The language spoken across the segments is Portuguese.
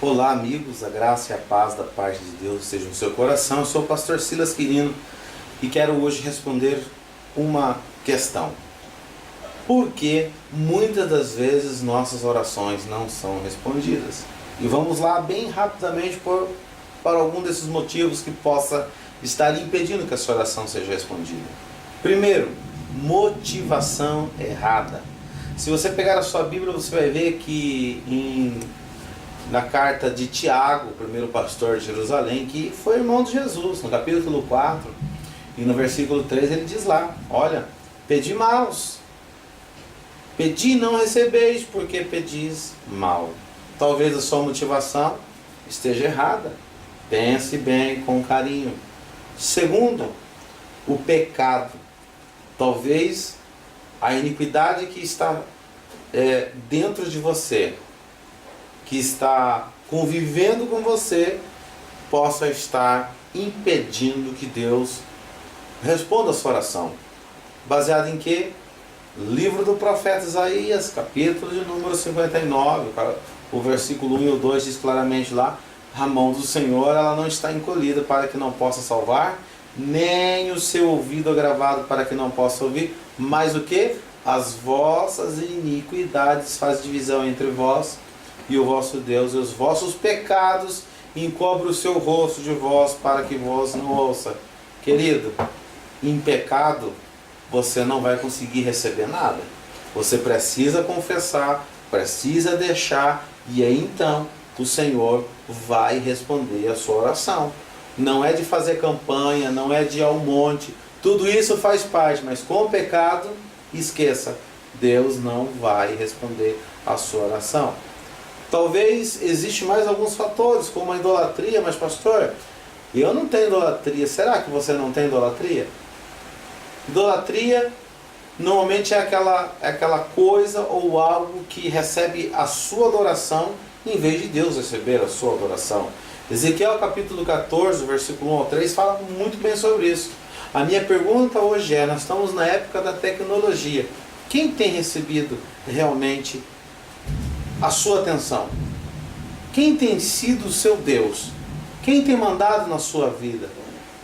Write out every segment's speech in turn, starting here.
Olá, amigos, a graça e a paz da parte de Deus esteja no seu coração. Eu sou o pastor Silas Quirino e quero hoje responder uma questão. Por que muitas das vezes nossas orações não são respondidas? E vamos lá bem rapidamente para algum desses motivos que possa estar impedindo que a sua oração seja respondida. Primeiro, motivação errada. Se você pegar a sua Bíblia, você vai ver que na carta de Tiago, o primeiro pastor de Jerusalém, que foi irmão de Jesus, no capítulo 4 e no versículo 3, ele diz lá: olha, pedi maus, pedi e não recebeis, porque pedis mal. Talvez a sua motivação esteja errada. Pense bem, com carinho. Segundo, o pecado. Talvez a iniquidade que está dentro de você, que está convivendo com você, possa estar impedindo que Deus responda a sua oração. Baseado em quê? Livro do profeta Isaías, capítulo de número 59, o versículo 1 e o 2 diz claramente lá: a mão do Senhor ela não está encolhida para que não possa salvar, nem o seu ouvido agravado para que não possa ouvir, mas o que? As vossas iniquidades faz divisão entre vós e o vosso Deus, e os vossos pecados encobre o seu rosto de vós, para que vós não ouça. Querido, em pecado você não vai conseguir receber nada. Você precisa confessar, precisa deixar, e aí então o Senhor vai responder a sua oração. Não é de fazer campanha, não é de ir ao monte, tudo isso faz parte, mas com o pecado, esqueça, Deus não vai responder a sua oração. Talvez existe mais alguns fatores, como a idolatria, mas pastor, eu não tenho idolatria. Será que você não tem idolatria? Idolatria normalmente é aquela coisa ou algo que recebe a sua adoração em vez de Deus receber a sua adoração. Ezequiel capítulo 14, versículo 1 ao 3 fala muito bem sobre isso. A minha pergunta hoje é: nós estamos na época da tecnologia. Quem tem recebido realmente a sua atenção? Quem tem sido o seu Deus? Quem tem mandado na sua vida?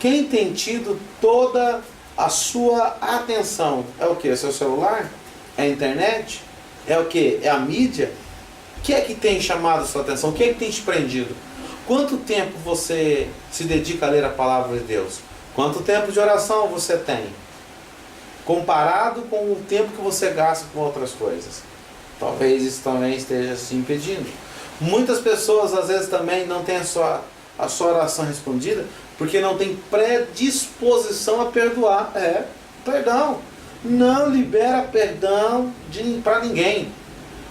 Quem tem tido toda a sua atenção? É o que? É seu celular? É a internet? É o que? É a mídia? O que é que tem chamado a sua atenção? O que é que tem te prendido? Quanto tempo você se dedica a ler a palavra de Deus? Quanto tempo de oração você tem? Comparado com o tempo que você gasta com outras coisas. Talvez isso também esteja se impedindo. Muitas pessoas às vezes também não têm a sua oração respondida porque não tem predisposição a perdoar. Perdão. Não libera perdão para ninguém.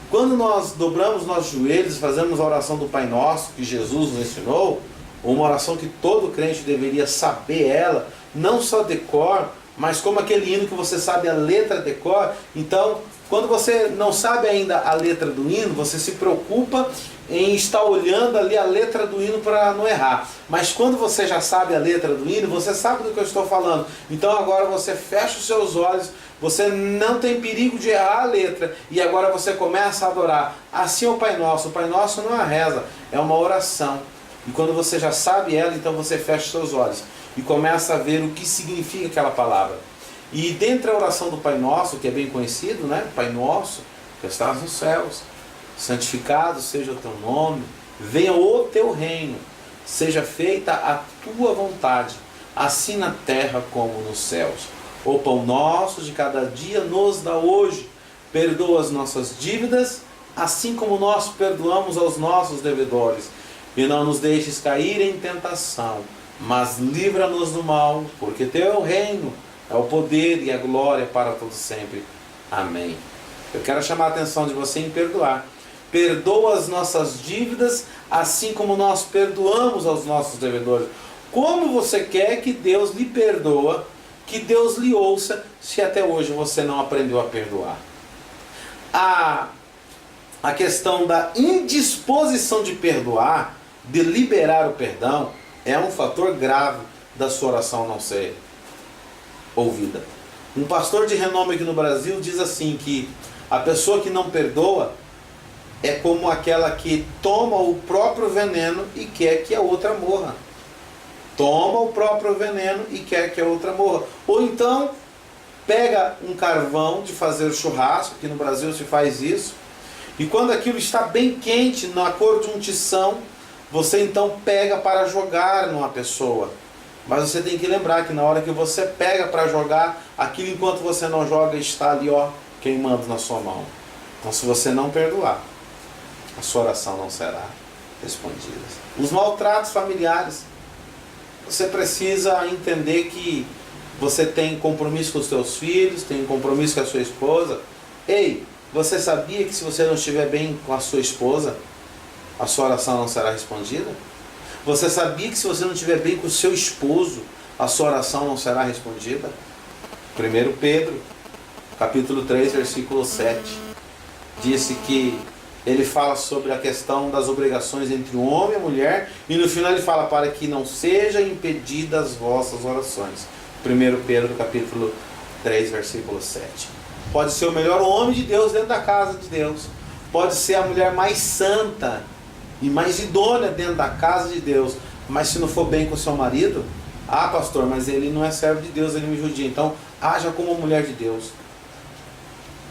Quando nós dobramos nossos joelhos, fazemos a oração do Pai Nosso, que Jesus nos ensinou, uma oração que todo crente deveria saber ela, não só de cor, mas como aquele hino que você sabe a letra de cor. Então, quando você não sabe ainda a letra do hino, você se preocupa em estar olhando ali a letra do hino para não errar. Mas quando você já sabe a letra do hino, você sabe do que eu estou falando. Então agora você fecha os seus olhos, você não tem perigo de errar a letra, e agora você começa a adorar. Assim é o Pai Nosso. O Pai Nosso não é uma reza, é uma oração. E quando você já sabe ela, então você fecha os seus olhos e começa a ver o que significa aquela palavra. E dentre a oração do Pai Nosso, que é bem conhecido, né? Pai Nosso, que estás nos céus, santificado seja o teu nome, venha o teu reino, seja feita a tua vontade, assim na terra como nos céus. O pão nosso de cada dia nos dá hoje, perdoa as nossas dívidas, assim como nós perdoamos aos nossos devedores, e não nos deixes cair em tentação, mas livra-nos do mal, porque teu é o reino, é o poder e a glória para todos sempre. Amém. Eu quero chamar a atenção de você em perdoar. Perdoa as nossas dívidas, assim como nós perdoamos aos nossos devedores. Como você quer que Deus lhe perdoa, que Deus lhe ouça, se até hoje você não aprendeu a perdoar? A questão da indisposição de perdoar, de liberar o perdão, é um fator grave da sua oração não ser ouvida. Um pastor de renome aqui no Brasil diz assim, que a pessoa que não perdoa, é como aquela que toma o próprio veneno e quer que a outra morra. Toma o próprio veneno e quer que a outra morra. Ou então, pega um carvão de fazer churrasco, que no Brasil se faz isso, e quando aquilo está bem quente, na cor de um tição, você então pega para jogar numa pessoa. Mas você tem que lembrar que na hora que você pega para jogar, aquilo enquanto você não joga está ali, ó, queimando na sua mão. Então se você não perdoar, a sua oração não será respondida. Os maltratos familiares, você precisa entender que você tem compromisso com os seus filhos, tem compromisso com a sua esposa. Ei, você sabia que se você não estiver bem com a sua esposa, a sua oração não será respondida? Você sabia que se você não estiver bem com o seu esposo, a sua oração não será respondida? 1 Pedro, capítulo 3, versículo 7, disse que ele fala sobre a questão das obrigações entre o homem e a mulher, e no final ele fala para que não sejam impedidas as vossas orações. 1 Pedro, capítulo 3, versículo 7. Pode ser o melhor homem de Deus dentro da casa de Deus. Pode ser a mulher mais santa e mais idônea dentro da casa de Deus. Mas se não for bem com o seu marido, ah, pastor, mas ele não é servo de Deus, ele me judia. Então, haja como mulher de Deus.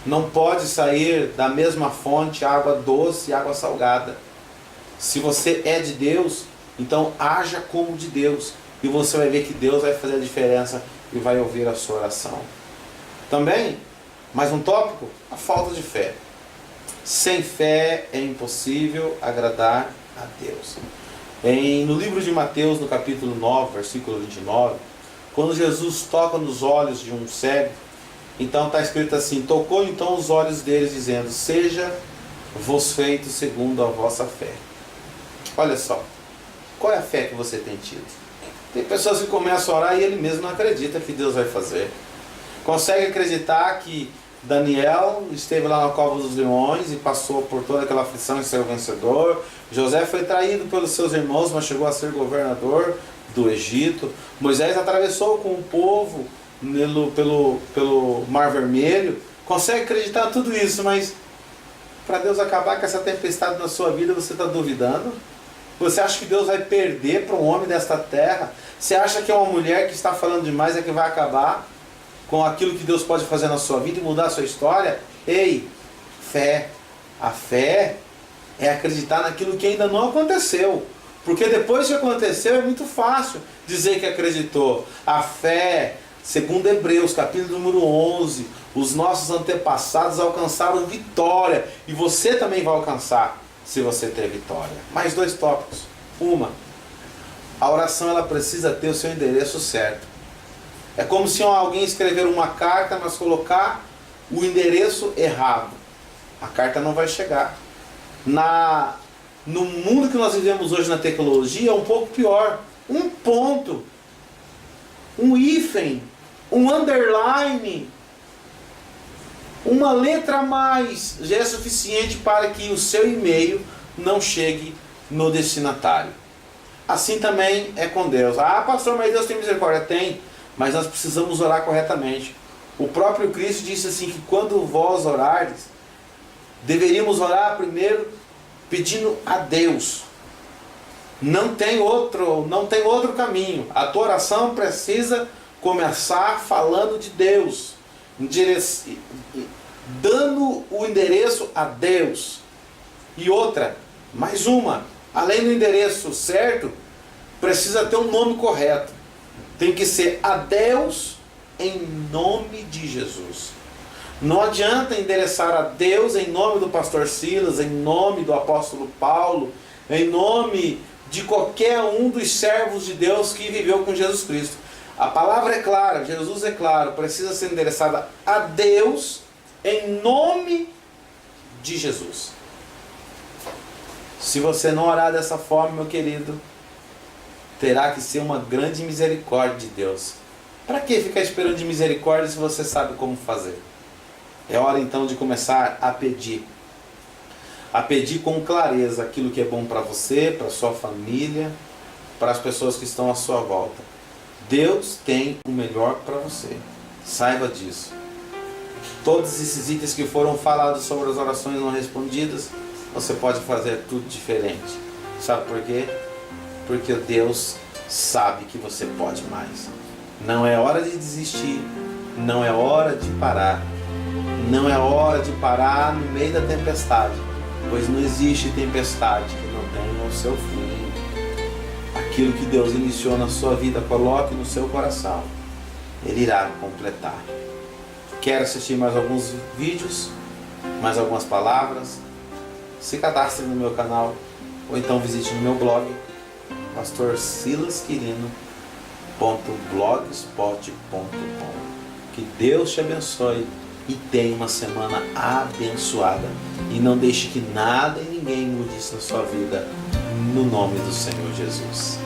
Não pode sair da mesma fonte água doce e água salgada. Se você é de Deus, então haja como de Deus. E você vai ver que Deus vai fazer a diferença e vai ouvir a sua oração. Também, mais um tópico, a falta de fé. Sem fé é impossível agradar a Deus. No livro de Mateus, no capítulo 9, versículo 29, quando Jesus toca nos olhos de um cego, então está escrito assim: tocou então os olhos deles, dizendo: seja-vos feito segundo a vossa fé. Olha só, qual é a fé que você tem tido? Tem pessoas que começam a orar e ele mesmo não acredita que Deus vai fazer. Consegue acreditar que Daniel esteve lá na cova dos leões e passou por toda aquela aflição e saiu vencedor. José foi traído pelos seus irmãos, mas chegou a ser governador do Egito. Moisés atravessou com o povo pelo Mar Vermelho. Consegue acreditar em tudo isso, mas para Deus acabar com essa tempestade na sua vida, você está duvidando? Você acha que Deus vai perder para um homem desta terra? Você acha que é uma mulher que está falando demais é que vai acabar com aquilo que Deus pode fazer na sua vida e mudar a sua história? Ei, fé. A fé é acreditar naquilo que ainda não aconteceu. Porque depois que aconteceu é muito fácil dizer que acreditou. A fé, segundo Hebreus, capítulo número 11, os nossos antepassados alcançaram vitória. E você também vai alcançar, se você ter vitória. Mais dois tópicos. A oração ela precisa ter o seu endereço certo. É como se alguém escrever uma carta, mas colocar o endereço errado. A carta não vai chegar. No mundo que nós vivemos hoje na tecnologia é um pouco pior. Um ponto, um hífen, um underline, uma letra a mais já é suficiente para que o seu e-mail não chegue no destinatário. Assim também é com Deus. Ah, pastor, mas Deus tem misericórdia? Tem, mas nós precisamos orar corretamente. O próprio Cristo disse assim, que quando vós orardes, deveríamos orar primeiro pedindo a Deus. Não tem outro caminho. A tua oração precisa começar falando de Deus, dando o endereço a Deus. E outra, mais uma, além do endereço certo, precisa ter um nome correto. Tem que ser a Deus em nome de Jesus. Não adianta endereçar a Deus em nome do pastor Silas, em nome do apóstolo Paulo, em nome de qualquer um dos servos de Deus que viveu com Jesus Cristo. A palavra é clara, Jesus é claro, precisa ser endereçada a Deus em nome de Jesus. Se você não orar dessa forma, meu querido, terá que ser uma grande misericórdia de Deus. Para que ficar esperando de misericórdia se você sabe como fazer? É hora então de começar a pedir. A pedir com clareza aquilo que é bom para você, para sua família, para as pessoas que estão à sua volta. Deus tem o melhor para você. Saiba disso. Todos esses itens que foram falados sobre as orações não respondidas, você pode fazer tudo diferente. Sabe por quê? Porque Deus sabe que você pode mais. Não é hora de desistir, não é hora de parar. Não é hora de parar no meio da tempestade, pois não existe tempestade que não tenha o seu fim. Aquilo que Deus iniciou na sua vida, coloque no seu coração, Ele irá completar. Quer assistir mais alguns vídeos, mais algumas palavras? Se cadastre no meu canal, ou então visite no meu blog, pastorsilasquirino.blogspot.com. Que Deus te abençoe e tenha uma semana abençoada. E não deixe que nada e ninguém mude isso na sua vida, no nome do Senhor Jesus.